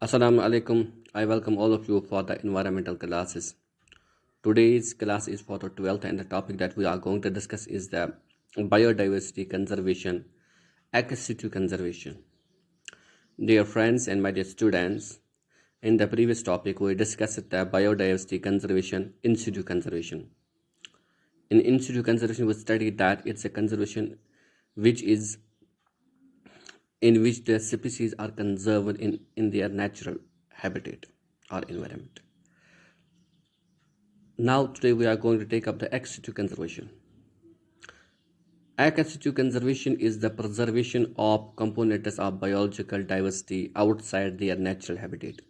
Assalamu alaikum. I welcome all of you for the environmental classes. Today's class is for the 12th, and the topic that we are going to discuss is the biodiversity conservation, ex situ conservation. Dear friends and my dear students, in the previous topic we discussed the biodiversity conservation, in situ conservation. In situ conservation, we studied that it's a conservation which is in which the species are conserved in their natural habitat or environment. Now, today we are going to take up the ex situ conservation. Ex situ conservation is the preservation of components of biological diversity outside their natural habitat.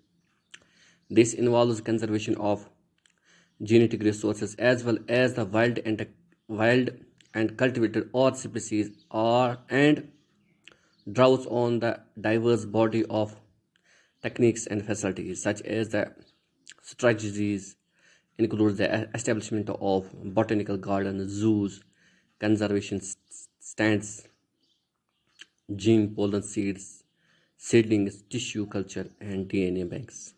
This involves conservation of genetic resources as well as the wild and cultivated or species or and draws on the diverse body of techniques and facilities such as the strategies includes the establishment of botanical gardens, zoos, conservation stands, gene pollen seeds, seedlings, tissue culture, and DNA banks.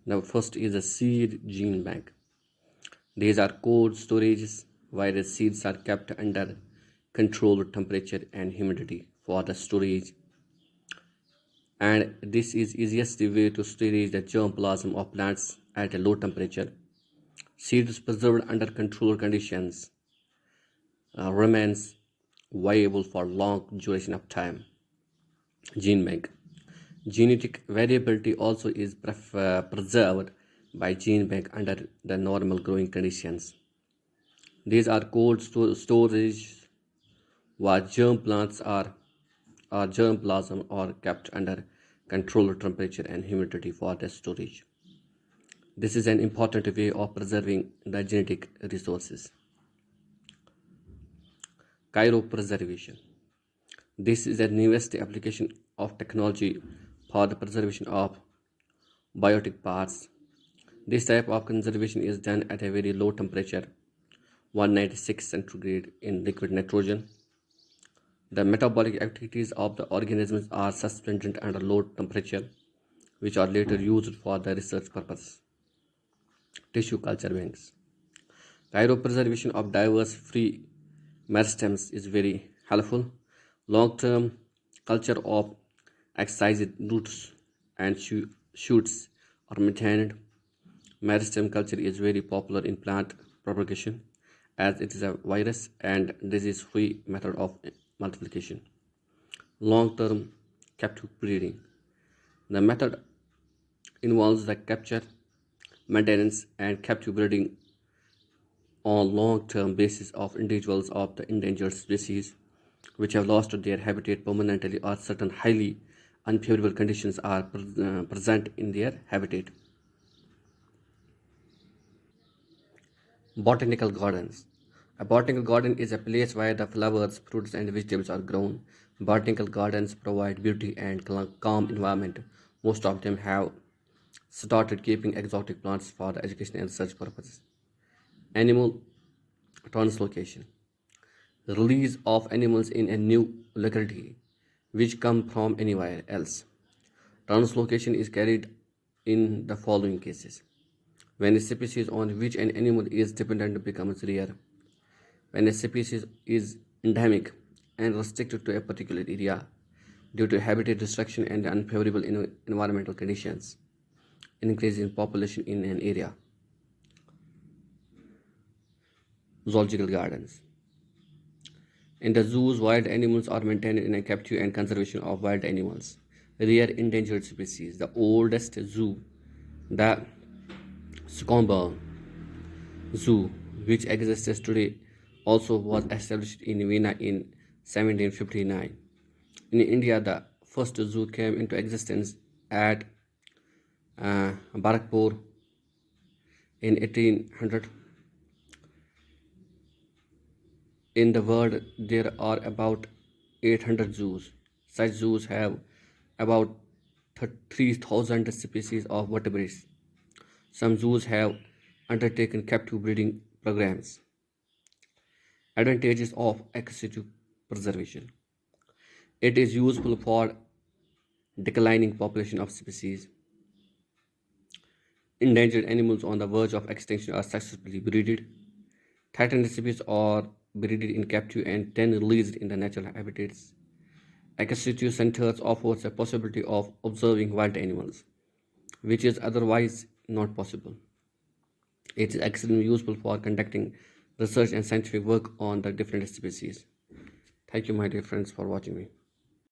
Now, first is a seed gene bank. These are cold storages where the seeds are kept under controlled temperature and humidity for the storage. And this is easiest way to storage the germplasm of plants at a low temperature. Seeds preserved under controlled conditions remains viable for long duration of time. Gene bank. Genetic variability also is preserved by gene bank under the normal growing conditions. These are cold storage where germ plants or germplasm are kept under controlled temperature and humidity for the storage. This is an important way of preserving the genetic resources. Cryopreservation. This is the newest application of technology for the preservation of biotic parts. This type of conservation is done at a very low temperature, 196 centigrade in liquid nitrogen. The metabolic activities of the organisms are suspended under low temperature, which are later used for the research purpose. Tissue culture banks. Cryopreservation of diverse free meristems is very helpful. Long-term culture of excised roots and shoots are maintained. Meristem culture is very popular in plant propagation as it is a virus and disease-free method of multiplication. Long-term captive breeding. The method involves the capture, maintenance, and captive breeding on long-term basis of individuals of the endangered species which have lost their habitat permanently or certain highly unfavorable conditions are present in their habitat. Botanical gardens. A botanical garden is a place where the flowers, fruits, and vegetables are grown. Botanical gardens provide beauty and calm environment. Most of them have started keeping exotic plants for the education and research purposes. Animal translocation. Release of animals in a new locality which come from anywhere else. Translocation is carried in the following cases. When a species on which an animal is dependent becomes rare. When a species is endemic and restricted to a particular area due to habitat destruction and unfavorable environmental conditions. Increase in population in an area. Zoological gardens. In the zoos, wild animals are maintained in a captive and conservation of wild animals. Rare endangered species. The oldest zoo, the Scomber Zoo, which exists today, also was established in Vienna in 1759. In India, the first zoo came into existence at Barakpur in 1800. In the world, there are about 800 zoos. Such zoos have about 3,000 species of vertebrates. Some zoos have undertaken captive breeding programs. Advantages of ex situ preservation. It is useful for declining population of species. Endangered animals on the verge of extinction are successfully breeded. Threatened species are breeded in captivity and then released in the natural habitats. Ecosystem centers offers a possibility of observing wild animals, which is otherwise not possible. It is extremely useful for conducting research and scientific work on the different species. Thank you, my dear friends, for watching me.